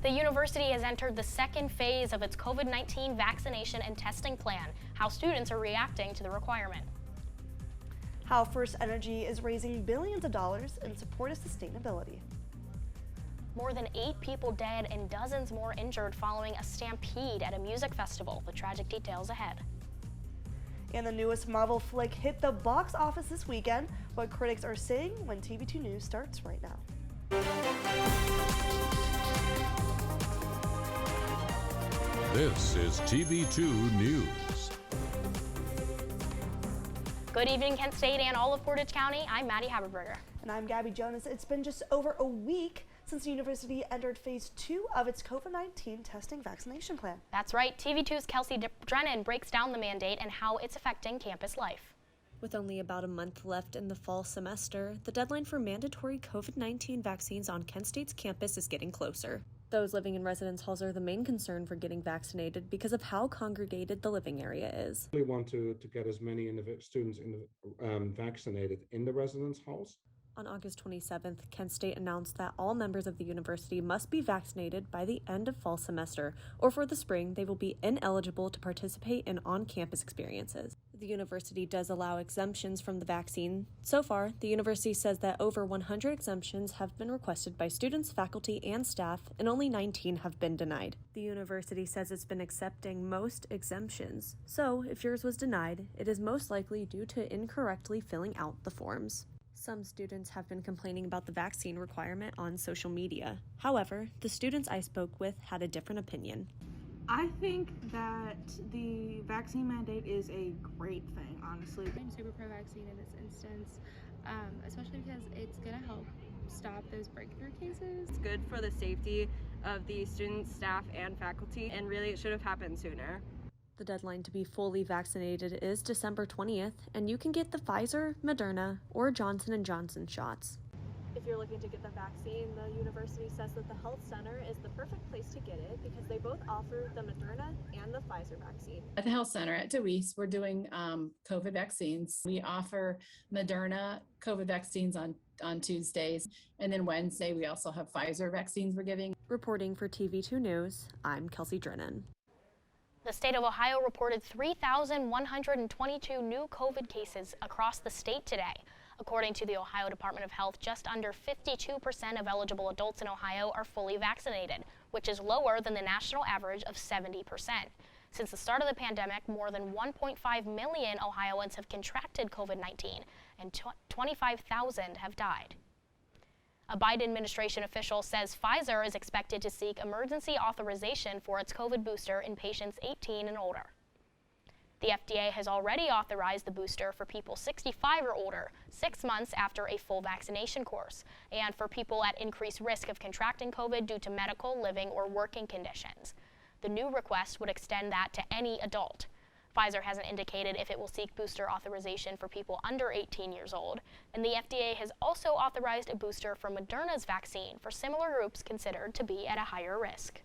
The university has entered the second phase of its COVID-19 vaccination and testing plan, how students are reacting to the requirement. How First Energy is raising billions of dollars in support of sustainability. More than 8 people dead and dozens more injured following a stampede at a music festival. The tragic details ahead. And the newest Marvel flick hit the box office this weekend, what critics are saying when TV2 News starts right now. This is TV2 News. Good evening, Kent State and all of Portage County. I'm Maddy Haberberger. And I'm Gabby Jonas. It's been just over a week since the university entered phase 2 of its COVID-19 testing vaccination plan. That's right. TV2's Kelsey Drennan breaks down the mandate and how it's affecting campus life. With only about a month left in the fall semester, the deadline for mandatory COVID-19 vaccines on Kent State's campus is getting closer. Those living in residence halls are the main concern for getting vaccinated because of how congregated the living area is. We want to get as many students vaccinated in the residence halls. On August 27th, Kent State announced that all members of the university must be vaccinated by the end of fall semester, or for the spring, they will be ineligible to participate in on-campus experiences. The university does allow exemptions from the vaccine. So far, the university says that over 100 exemptions have been requested by students, faculty, and staff, and only 19 have been denied. The university says it's been accepting most exemptions, so if yours was denied, it is most likely due to incorrectly filling out the forms. Some students have been complaining about the vaccine requirement on social media. However, the students I spoke with had a different opinion. I think that the vaccine mandate is a great thing, honestly. I'm super pro-vaccine in this instance, especially because it's going to help stop those breakthrough cases. It's good for the safety of the students, staff, and faculty, and really it should have happened sooner. The deadline to be fully vaccinated is December 20th, and you can get the Pfizer, Moderna, or Johnson & Johnson shots. If you're looking to get the vaccine, the university says that the health center is the perfect place to get it because they both offer the Moderna and the Pfizer vaccine. At the health center at DeWeese, we're doing COVID vaccines. We offer Moderna COVID vaccines on Tuesdays, and then Wednesday we also have Pfizer vaccines we're giving. Reporting for TV2 News, I'm Kelsey Drennan. The state of Ohio reported 3,122 new COVID cases across the state today. According to the Ohio Department of Health, just under 52% of eligible adults in Ohio are fully vaccinated, which is lower than the national average of 70%. Since the start of the pandemic, more than 1.5 million Ohioans have contracted COVID-19 and 25,000 have died. A Biden administration official says Pfizer is expected to seek emergency authorization for its COVID booster in patients 18 and older. The FDA has already authorized the booster for people 65 or older, 6 months after a full vaccination course, and for people at increased risk of contracting COVID due to medical, living, or working conditions. The new request would extend that to any adult. Pfizer hasn't indicated if it will seek booster authorization for people under 18 years old, and the FDA has also authorized a booster for Moderna's vaccine for similar groups considered to be at a higher risk.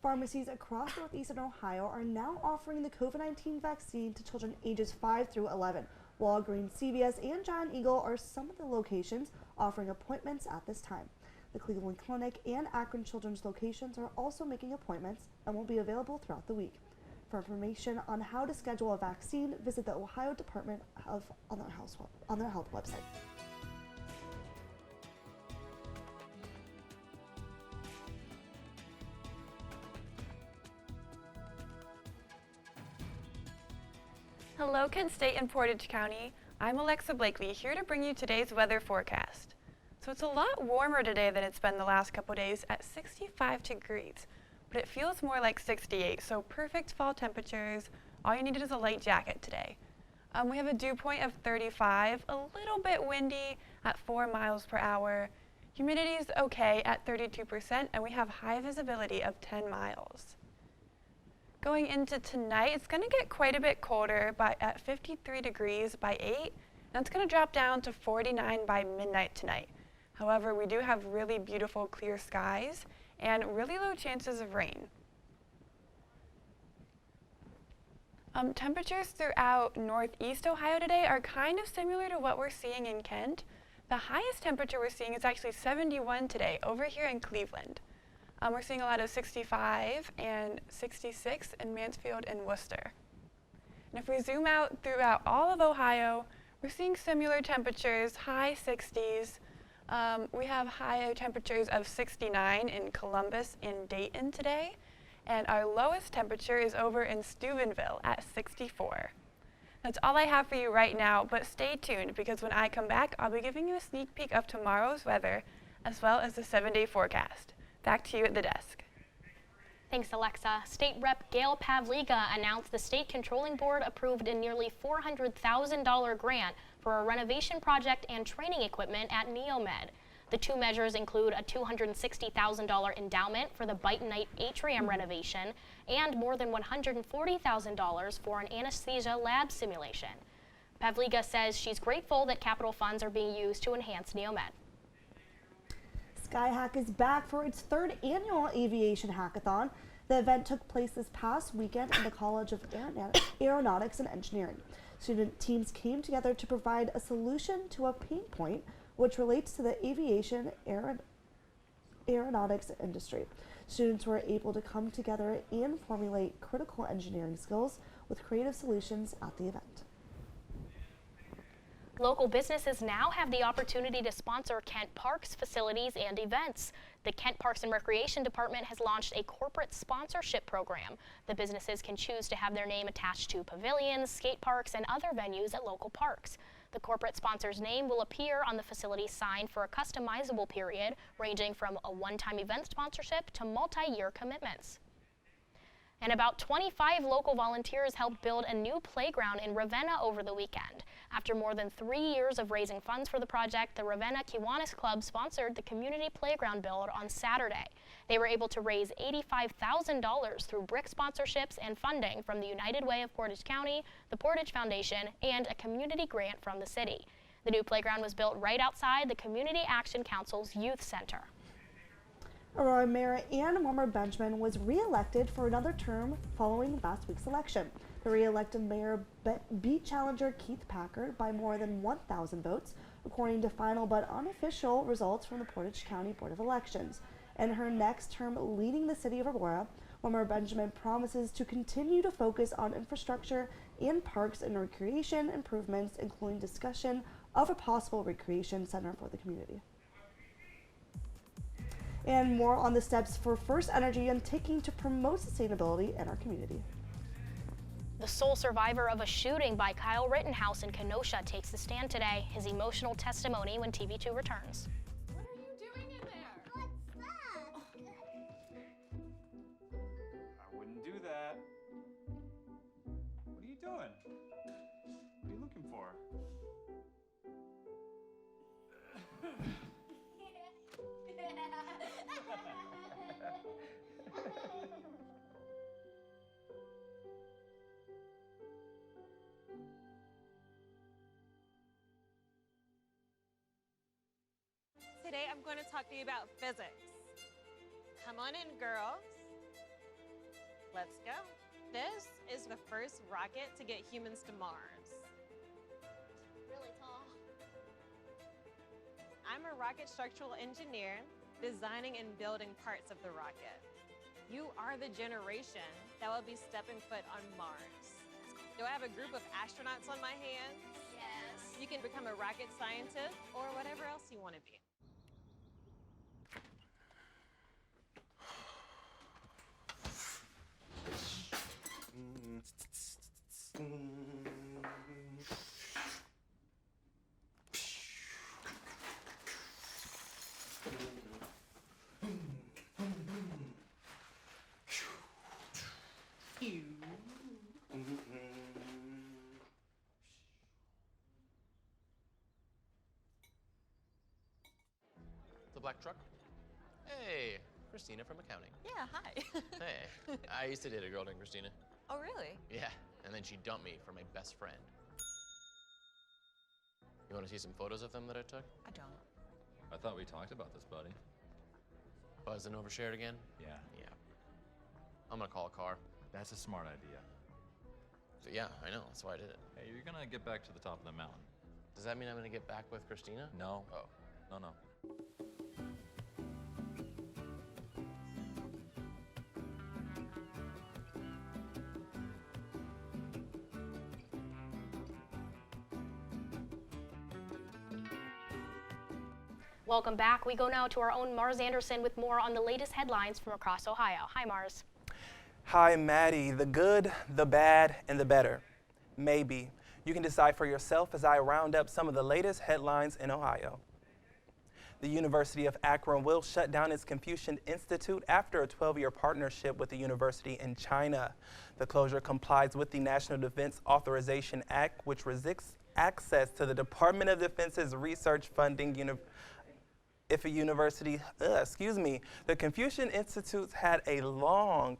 Pharmacies across northeastern Ohio are now offering the COVID-19 vaccine to children ages 5 through 11. Walgreens, CVS, and Giant Eagle are some of the locations offering appointments at this time. The Cleveland Clinic and Akron Children's locations are also making appointments and will be available throughout the week. For information on how to schedule a vaccine, visit the Ohio Department of on their health website. Hello, Kent State and Portage County. I'm Alexa Blakely, here to bring you today's weather forecast. So it's a lot warmer today than it's been the last couple days at 65 degrees. But it feels more like 68, so perfect fall temperatures. All you needed is a light jacket today. We have a dew point of 35, a little bit windy at 4 miles per hour. Humidity is okay at 32%, and we have high visibility of 10 miles. Going into tonight, it's going to get quite a bit colder at 53 degrees by 8. That's going to drop down to 49 by midnight tonight. However, we do have really beautiful clear skies and really low chances of rain. Temperatures throughout northeast Ohio today are kind of similar to what we're seeing in Kent. The highest temperature we're seeing is actually 71 today over here in Cleveland. We're seeing a lot of 65 and 66 in Mansfield and Worcester. And if we zoom out throughout all of Ohio, we're seeing similar temperatures, high 60s. We have high temperatures of 69 in Columbus and Dayton today, and our lowest temperature is over in Steubenville at 64. That's all I have for you right now, but stay tuned because when I come back, I'll be giving you a sneak peek of tomorrow's weather as well as the 7-day forecast. Back to you at the desk. Thanks, Alexa. State Rep Gail Pavliga announced the State Controlling Board approved a nearly $400,000 grant for a renovation project and training equipment at Neomed. The two measures include a $260,000 endowment for the Bite Night atrium renovation and more than $140,000 for an anesthesia lab simulation. Pavliga says she's grateful that capital funds are being used to enhance Neomed. SkyHack is back for its 3rd annual aviation hackathon. The event took place this past weekend in the College of Aeronautics and Engineering. Student teams came together to provide a solution to a pain point which relates to the aviation aeronautics industry. Students were able to come together and formulate critical engineering skills with creative solutions at the event. Local businesses now have the opportunity to sponsor Kent Parks facilities and events. The Kent Parks and Recreation Department has launched a corporate sponsorship program. The businesses can choose to have their name attached to pavilions, skate parks, and other venues at local parks. The corporate sponsor's name will appear on the facility sign for a customizable period, ranging from a one-time event sponsorship to multi-year commitments. And about 25 local volunteers helped build a new playground in Ravenna over the weekend. After more than 3 years of raising funds for the project, the Ravenna Kiwanis Club sponsored the community playground build on Saturday. They were able to raise $85,000 through brick sponsorships and funding from the United Way of Portage County, the Portage Foundation, and a community grant from the city. The new playground was built right outside the Community Action Council's Youth Center. Aurora Mayor Ann Benjamin was re-elected for another term following last week's election. The re-elected mayor beat challenger Keith Packard by more than 1,000 votes, according to final but unofficial results from the Portage County Board of Elections. In her next term leading the city of Aurora, Mayor Benjamin promises to continue to focus on infrastructure and parks and recreation improvements, including discussion of a possible recreation center for the community. And more on the steps for First Energy and taking to promote sustainability in our community. The sole survivor of a shooting by Kyle Rittenhouse in Kenosha takes the stand today. His emotional testimony when TV2 returns. What are you doing in there? What's that? I wouldn't do that. What are you doing? What are you looking for? Today I'm going to talk to you about physics. Come on in, girls. Let's go. This is the first rocket to get humans to Mars. Really tall. I'm a rocket structural engineer, designing and building parts of the rocket. You are the generation that will be stepping foot on Mars. Do I have a group of astronauts on my hands? Yes. You can become a rocket scientist or whatever else you want to be. The black truck? Hey, Christina from accounting. Yeah, hi. Hey, I used to date a girl named Christina. Oh, really? Yeah, and then she dumped me for my best friend. You want to see some photos of them that I took? I don't. I thought we talked about this, buddy. Buzz and overshared again? Yeah. Yeah. I'm gonna call a car. That's a smart idea. So, yeah, I know, that's why I did it. Hey, you're gonna get back to the top of the mountain. Does that mean I'm gonna get back with Christina? No. Oh. No. Welcome back. We go now to our own Marz Anderson with more on the latest headlines from across Ohio. Hi, Marz. Hi, Maddy. The good, the bad, and the better. Maybe. You can decide for yourself as I round up some of the latest headlines in Ohio. The University of Akron will shut down its Confucian Institute after a 12-year partnership with the university in China. The closure complies with the National Defense Authorization Act, which restricts access to the Department of Defense's research funding. The Confucian Institutes had a long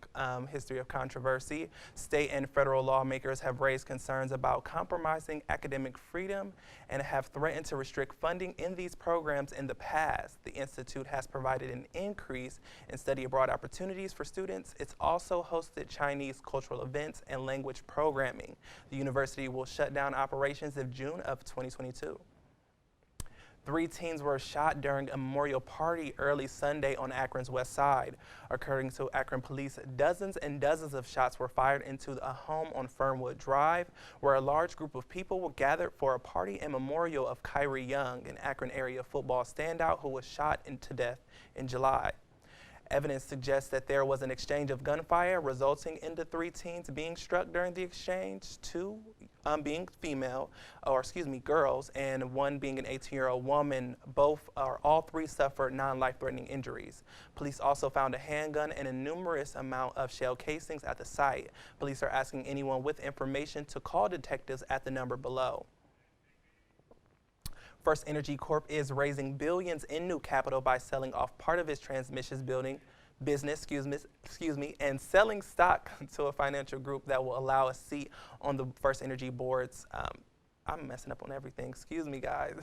history of controversy. State and federal lawmakers have raised concerns about compromising academic freedom and have threatened to restrict funding in these programs in the past. The Institute has provided an increase in study abroad opportunities for students. It's also hosted Chinese cultural events and language programming. The university will shut down operations in June of 2022. 3 teens were shot during a memorial party early Sunday on Akron's west side. According to Akron police, dozens and dozens of shots were fired into a home on Fernwood Drive, where a large group of people were gathered for a party and memorial of Kyrie Young, an Akron area football standout who was shot to death in July. Evidence suggests that there was an exchange of gunfire, resulting in the 3 teens being struck during the exchange, 2 being girls, and 1 being an 18-year-old woman. All 3 suffered non-life-threatening injuries. Police also found a handgun and a numerous amount of shell casings at the site. Police are asking anyone with information to call detectives at the number below. First Energy Corp is raising billions in new capital by selling off part of its transmissions business, and selling stock to a financial group that will allow a seat on the First Energy boards. I'm messing up on everything. Excuse me, guys.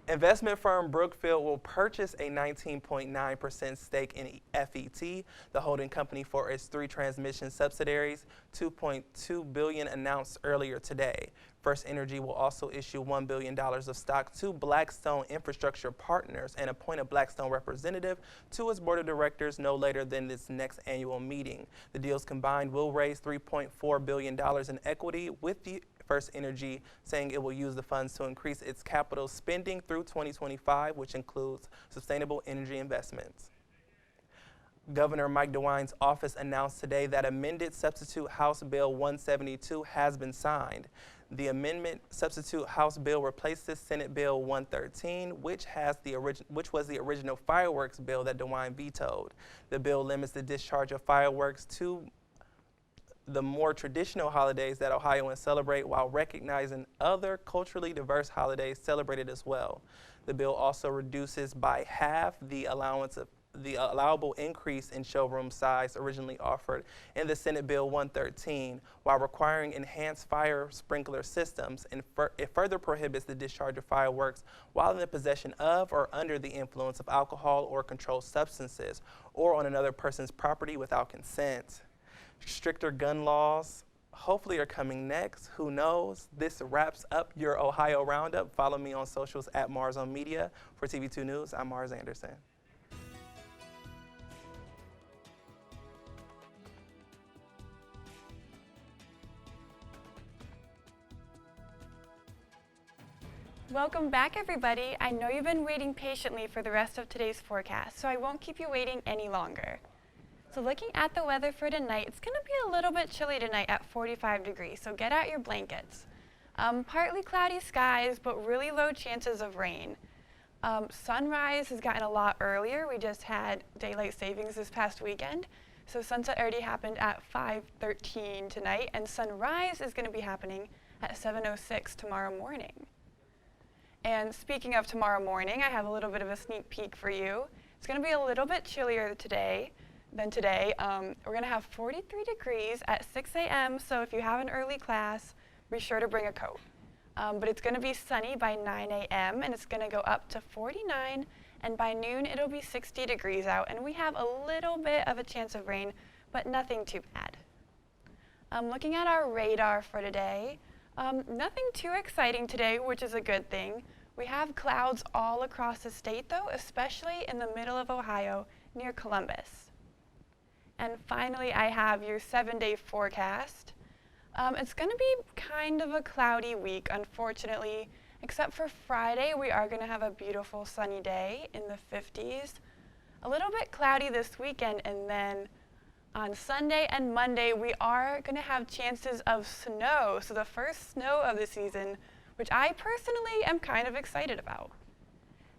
Investment firm Brookfield will purchase a 19.9% stake in FET, the holding company for its 3 transmission subsidiaries. $2.2 billion announced earlier today. First Energy will also issue $1 billion of stock to Blackstone Infrastructure Partners and appoint a Blackstone representative to its board of directors no later than its next annual meeting. The deals combined will raise $3.4 billion in equity, with the First Energy saying it will use the funds to increase its capital spending through 2025, which includes sustainable energy investments. Governor Mike DeWine's office announced today that amended Substitute House Bill 172 has been signed. The amendment Substitute House Bill replaces Senate Bill 113, which was the original fireworks bill that DeWine vetoed. The bill limits the discharge of fireworks to the more traditional holidays that Ohioans celebrate, while recognizing other culturally diverse holidays celebrated as well. The bill also reduces by half the allowable increase in showroom size originally offered in the Senate Bill 113, while requiring enhanced fire sprinkler systems, and it further prohibits the discharge of fireworks while in the possession of or under the influence of alcohol or controlled substances, or on another person's property without consent. Stricter gun laws hopefully are coming next. Who knows? This wraps up your Ohio Roundup. Follow me on socials at Marz on Media. For TV2 News, I'm Marz Anderson. Welcome back, everybody. I know you've been waiting patiently for the rest of today's forecast, so I won't keep you waiting any longer. So looking at the weather for tonight, it's going to be a little bit chilly tonight at 45 degrees, so get out your blankets. Partly cloudy skies, but really low chances of rain. Sunrise has gotten a lot earlier. We just had daylight savings this past weekend, so sunset already happened at 5:13 tonight, and sunrise is going to be happening at 7:06 tomorrow morning. And speaking of tomorrow morning, I have a little bit of a sneak peek for you. It's going to be a little bit chillier than today. We're going to have 43 degrees at 6 a.m., so if you have an early class, be sure to bring a coat. But it's going to be sunny by 9 a.m., and it's going to go up to 49, and by noon it'll be 60 degrees out, and we have a little bit of a chance of rain, but nothing too bad. Looking at our radar for today, nothing too exciting today, which is a good thing. We have clouds all across the state, though, especially in the middle of Ohio near Columbus. And finally, I have your 7-day forecast. It's going to be kind of a cloudy week, unfortunately, Except for Friday, we are going to have a beautiful sunny day in the 50s. A little bit cloudy this weekend, and then on Sunday and Monday, we are going to have chances of snow. So the first snow of the season, which I personally am kind of excited about.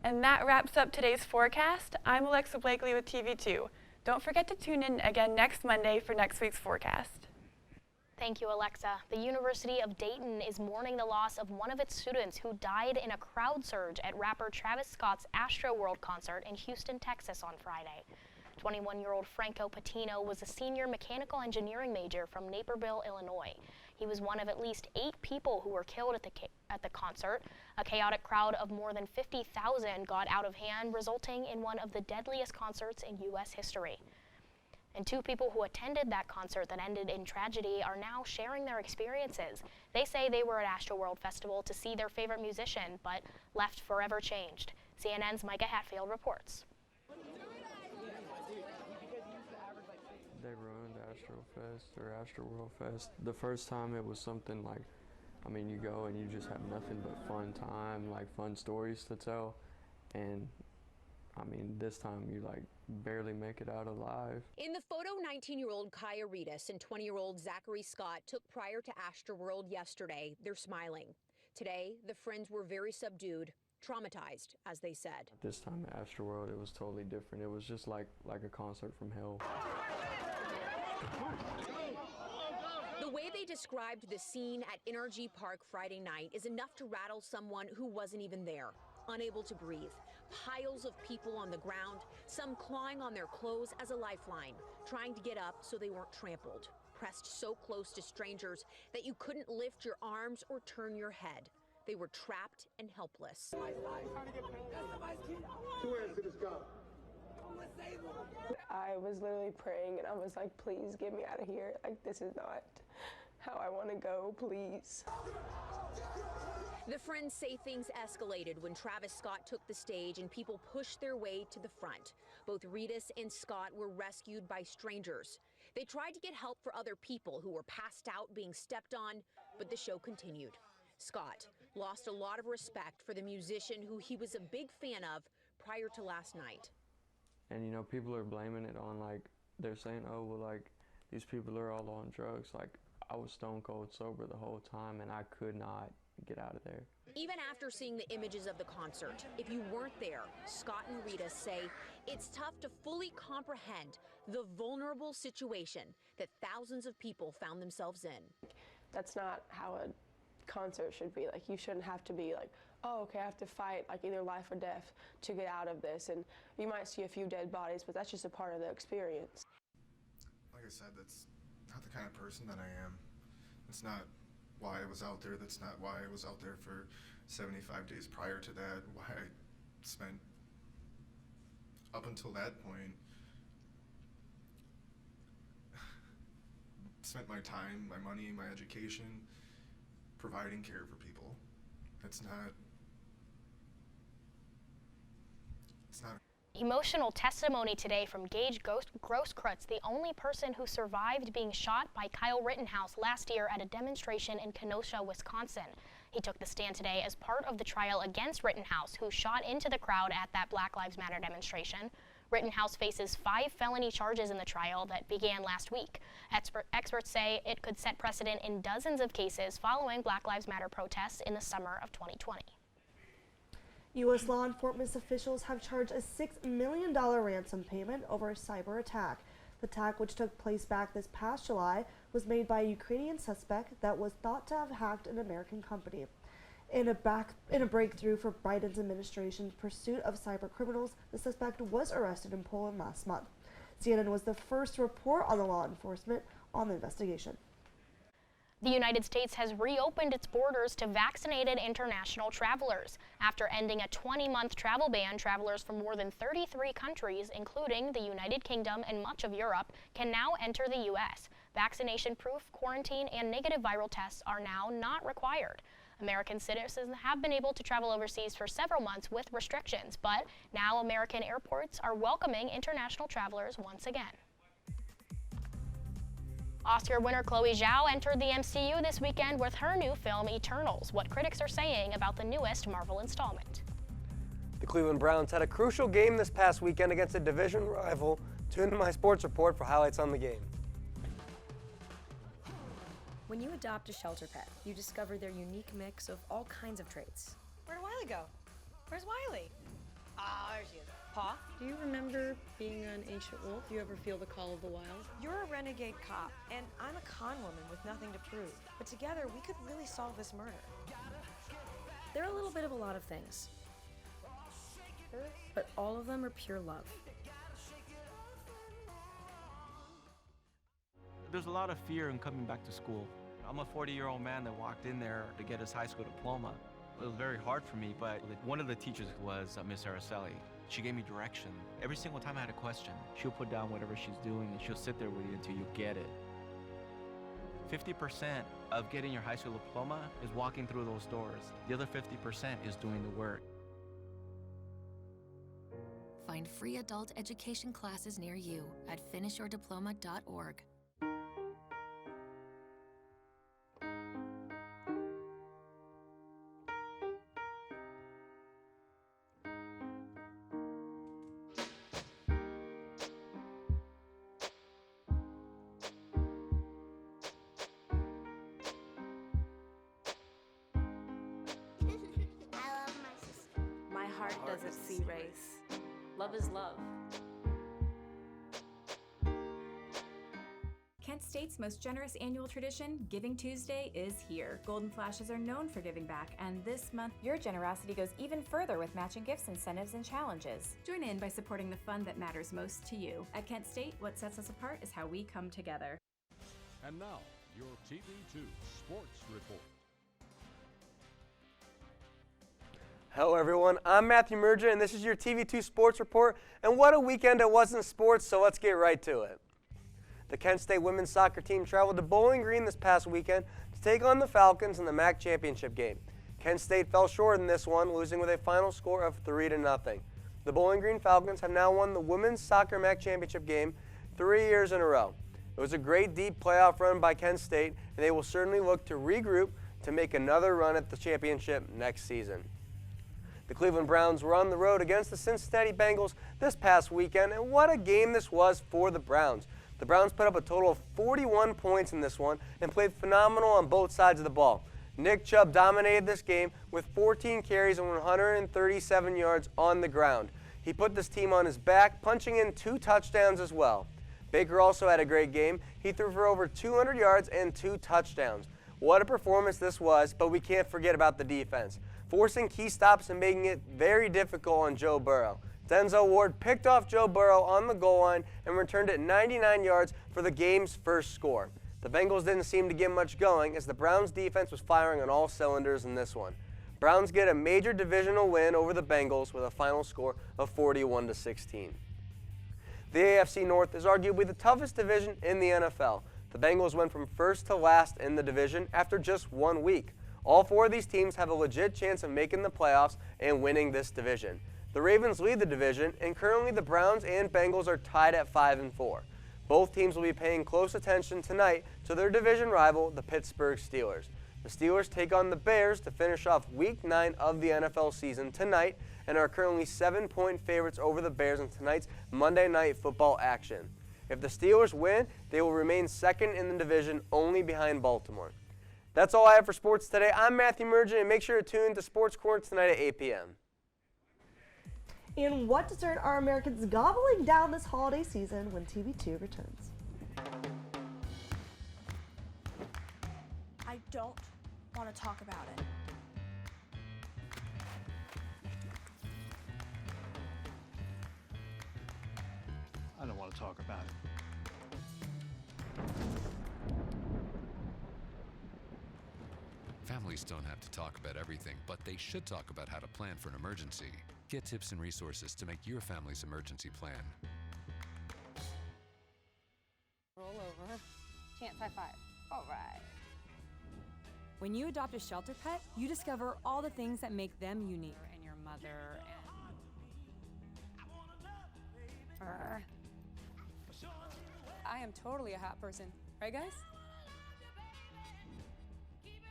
And that wraps up today's forecast. I'm Alexa Blakely with TV2. Don't forget to tune in again next Monday for next week's forecast. Thank you, Alexa. The University of Dayton is mourning the loss of one of its students who died in a crowd surge at rapper Travis Scott's Astroworld concert in Houston, Texas on Friday. 21-year-old Franco Patino was a senior mechanical engineering major from Naperville, Illinois. He was one of at least 8 people who were killed at the concert. A chaotic crowd of more than 50,000 got out of hand, resulting in one of the deadliest concerts in U.S. history. And 2 people who attended that concert that ended in tragedy are now sharing their experiences. They say they were at Astroworld Festival to see their favorite musician, but left forever changed. CNN's Micah Hatfield reports. They ruined Astrofest or Astroworld Fest. The first time it was something like, I mean, you go and you just have nothing but fun time, like fun stories to tell. And I mean, this time you like barely make it out alive. In the photo, 19-year-old Kaya Reedus and 20-year-old Zachary Scott took prior to Astroworld yesterday. They're smiling. Today, the friends were very subdued, traumatized, as they said. This time at Astroworld, it was totally different. It was just like a concert from hell. The way they described the scene at Energy Park Friday night is enough to rattle someone who wasn't even there. Unable to breathe, piles of people on the ground, some clawing on their clothes as a lifeline, trying to get up so they weren't trampled, pressed so close to strangers that you couldn't lift your arms or turn your head. They were trapped and helpless. I was literally praying and I was like, please get me out of here. Like, this is not how I want to go, please. The friends say things escalated when Travis Scott took the stage and people pushed their way to the front. Both Reedus and Scott were rescued by strangers. They tried to get help for other people who were passed out, being stepped on, but the show continued. Scott lost a lot of respect for the musician who he was a big fan of prior to last night. And you know, people are blaming it on, like, they're saying, oh, well, like, these people are all on drugs. Like, I was stone cold sober the whole time and I could not get out of there. Even after seeing the images of the concert, if you weren't there, Scott and Rita say it's tough to fully comprehend the vulnerable situation that thousands of people found themselves in. That's not how a concert should be. Like, you shouldn't have to be like, oh, okay, I have to fight like either life or death to get out of this. And you might see a few dead bodies, but that's just a part of the experience. Like I said, that's not the kind of person that I am. It's not why I was out there. That's not why I was out there for 75 days prior to that. Why I spent, up until that point, spent my time, my money, my education, providing care for people. It's not. Emotional testimony today from Gage Grosskreutz, the only person who survived being shot by Kyle Rittenhouse last year at a demonstration in Kenosha, Wisconsin. He took the stand today as part of the trial against Rittenhouse, who shot into the crowd at that Black Lives Matter demonstration. Rittenhouse faces 5 felony charges in the trial that began last week. Experts say it could set precedent in dozens of cases following Black Lives Matter protests in the summer of 2020. U.S. law enforcement officials have charged a $6 million ransom payment over a cyber attack. The attack, which took place back this past July, was made by a Ukrainian suspect that was thought to have hacked an American company. In a breakthrough for Biden's administration's pursuit of cyber criminals, the suspect was arrested in Poland last month. CNN was the first to report on the law enforcement on the investigation. The United States has reopened its borders to vaccinated international travelers. After ending a 20-month travel ban, travelers from more than 33 countries, including the United Kingdom and much of Europe, can now enter the U.S. Vaccination proof, quarantine, and negative viral tests are now not required. American citizens have been able to travel overseas for several months with restrictions, but now American airports are welcoming international travelers once again. Oscar winner Chloe Zhao entered the MCU this weekend with her new film Eternals, what critics are saying about the newest Marvel installment. The Cleveland Browns had a crucial game this past weekend against a division rival. Tune into my sports report for highlights on the game. When you adopt a shelter pet, you discover their unique mix of all kinds of traits. Where'd Wiley go? Where's Wiley? Ah, there she is. Paw? Do you remember being an ancient wolf? Do you ever feel the call of the wild? You're a renegade cop, and I'm a con woman with nothing to prove. But together, we could really solve this murder. They're a little bit of a lot of things, but all of them are pure love. There's a lot of fear in coming back to school. I'm a 40-year-old man that walked in there to get his high school diploma. It was very hard for me, but one of the teachers was Miss Araceli. She gave me direction. Every single time I had a question, she'll put down whatever she's doing and she'll sit there with you until you get it. 50% of getting your high school diploma is walking through those doors. The other 50% is doing the work. Find free adult education classes near you at finishyourdiploma.org. My heart doesn't see race. Love is love. Kent State's most generous annual tradition, Giving Tuesday, is here. Golden Flashes are known for giving back, and this month, your generosity goes even further with matching gifts, incentives, and challenges. Join in by supporting the fund that matters most to you. At Kent State, what sets us apart is how we come together. And now, your TV2 Sports Report. Hello everyone, I'm Matthew Mergen and this is your TV2 Sports Report. And what a weekend it was in sports, so let's get right to it. The Kent State women's soccer team traveled to Bowling Green this past weekend to take on the Falcons in the MAC championship game. Kent State fell short in this one, losing with a final score of 3-0. The Bowling Green Falcons have now won the women's soccer MAC championship game 3 years in a row. It was a great deep playoff run by Kent State, and they will certainly look to regroup to make another run at the championship next season. The Cleveland Browns were on the road against the Cincinnati Bengals this past weekend, and what a game this was for the Browns. The Browns put up a total of 41 points in this one and played phenomenal on both sides of the ball. Nick Chubb dominated this game with 14 carries and 137 yards on the ground. He put this team on his back, punching in 2 touchdowns as well. Baker also had a great game. He threw for over 200 yards and 2 touchdowns. What a performance this was, but we can't forget about the defense, forcing key stops and making it very difficult on Joe Burrow. Denzel Ward picked off Joe Burrow on the goal line and returned it 99 yards for the game's first score. The Bengals didn't seem to get much going as the Browns defense was firing on all cylinders in this one. Browns get a major divisional win over the Bengals with a final score of 41-16. The AFC North is arguably the toughest division in the NFL. The Bengals went from first to last in the division after just 1 week. All 4 of these teams have a legit chance of making the playoffs and winning this division. The Ravens lead the division, and currently the Browns and Bengals are tied at 5-4. Both teams will be paying close attention tonight to their division rival, the Pittsburgh Steelers. The Steelers take on the Bears to finish off Week 9 of the NFL season tonight and are currently 7-point favorites over the Bears in tonight's Monday Night Football action. If the Steelers win, they will remain second in the division, only behind Baltimore. That's all I have for sports today. I'm Matthew Mergen, and make sure to tune to Sports Corner tonight at 8 p.m. And what dessert are Americans gobbling down this holiday season when TV2 returns? I don't want to talk about it. I don't want to talk about it. Families don't have to talk about everything, but they should talk about how to plan for an emergency. Get tips and resources to make your family's emergency plan. Roll over. Chance high five. All right. When you adopt a shelter pet, you discover all the things that make them unique. And your mother and... I am totally a hot person. Right, guys?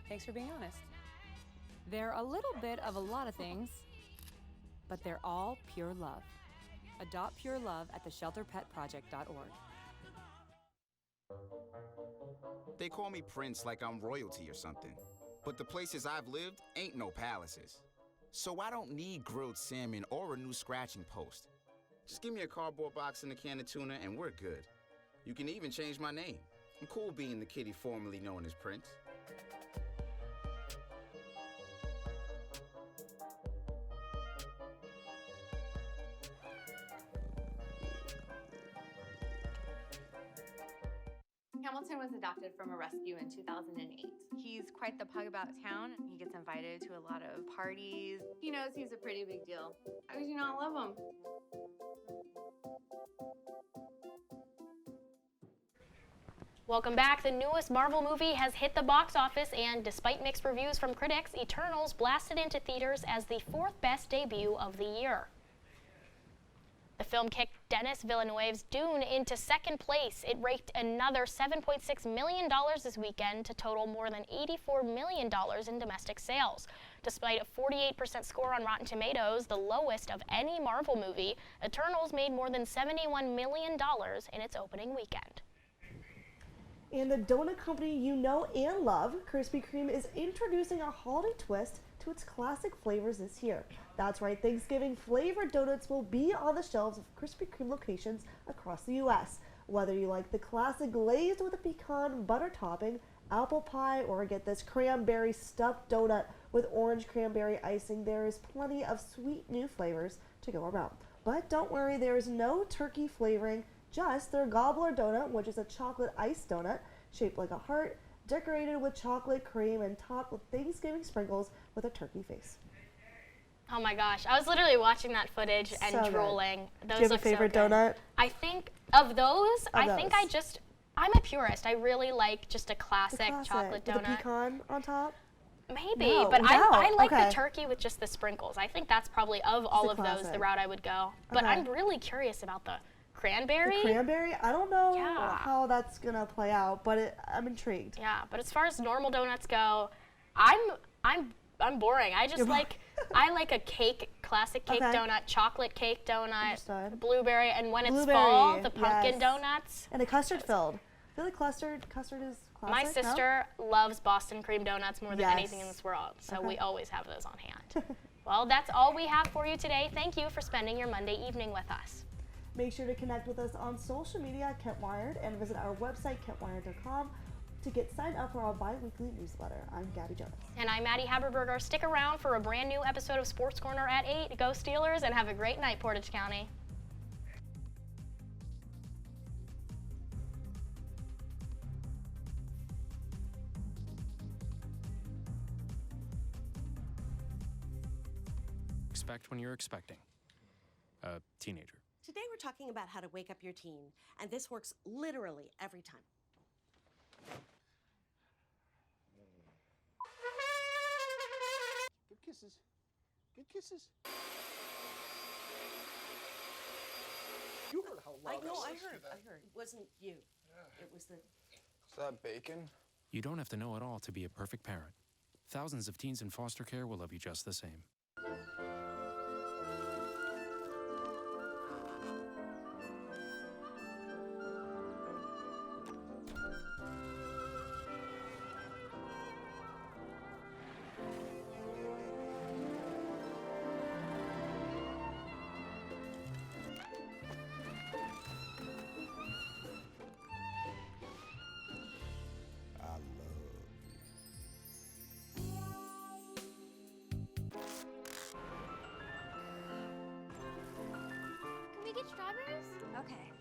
Thanks for being honest. They're a little bit of a lot of things, but they're all pure love. Adopt pure love at theshelterpetproject.org. They call me Prince like I'm royalty or something. But the places I've lived ain't no palaces. So I don't need grilled salmon or a new scratching post. Just give me a cardboard box and a can of tuna and we're good. You can even change my name. I'm cool being the kitty formerly known as Prince. Hamilton was adopted from a rescue in 2008. He's quite the pug about town. He gets invited to a lot of parties. He knows he's a pretty big deal. How could you not love him? Welcome back. The newest Marvel movie has hit the box office, and despite mixed reviews from critics, Eternals blasted into theaters as the 4th best debut of the year. The film kicked Denis Villeneuve's Dune into 2nd place. It raked another $7.6 million this weekend to total more than $84 million in domestic sales. Despite a 48% score on Rotten Tomatoes, the lowest of any Marvel movie, Eternals made more than $71 million in its opening weekend. And the donut company you know and love, Krispy Kreme, is introducing a holiday twist to its classic flavors this year. That's right, Thanksgiving flavored donuts will be on the shelves of Krispy Kreme locations across the U.S. Whether you like the classic glazed with a pecan butter topping, apple pie, or get this cranberry stuffed donut with orange cranberry icing, there is plenty of sweet new flavors to go around. But don't worry, there is no turkey flavoring, just their gobbler donut, which is a chocolate iced donut shaped like a heart, decorated with chocolate cream and topped with Thanksgiving sprinkles with a turkey face. Oh my gosh, I was literally watching that footage and So good. drooling. Those Do you have a look so favorite good. donut? I think of those, I'm a purist. I really like just a classic chocolate with donut. the pecan on top? Maybe, No, but I like okay. the turkey with just the sprinkles. I think that's probably, of all of those, the classic. route I would go. But Okay. I'm really curious about the cranberry. The cranberry? I don't know Yeah. how that's gonna play out, but I'm intrigued. Yeah, but as far as normal donuts go, I'm boring. I just You're like I like a classic cake Okay. donut, chocolate cake donut, Understood. blueberry, and when it's Blueberry, fall, the pumpkin yes. donuts. And a custard filled. I feel like custard is classic. My no? sister loves Boston cream donuts more than Yes. anything in this world, so Okay. we always have those on hand. Well, that's all we have for you today. Thank you for spending your Monday evening with us. Make sure to connect with us on social media at Kent Wired and visit our website, kentwired.com, to get signed up for our bi-weekly newsletter. I'm Gabby Jonas. And I'm Maddy Haberberger. Stick around for a brand new episode of Sports Corner at 8. Go Steelers, and have a great night, Portage County. Expect when you're expecting a teenager. Today we're talking about how to wake up your teen, and this works literally every time. Good kisses. Good kisses. You heard how loud I heard. It wasn't you. It was the... Is that bacon? You don't have to know it all to be a perfect parent. Thousands of teens in foster care will love you just the same. Can we get strawberries? Okay.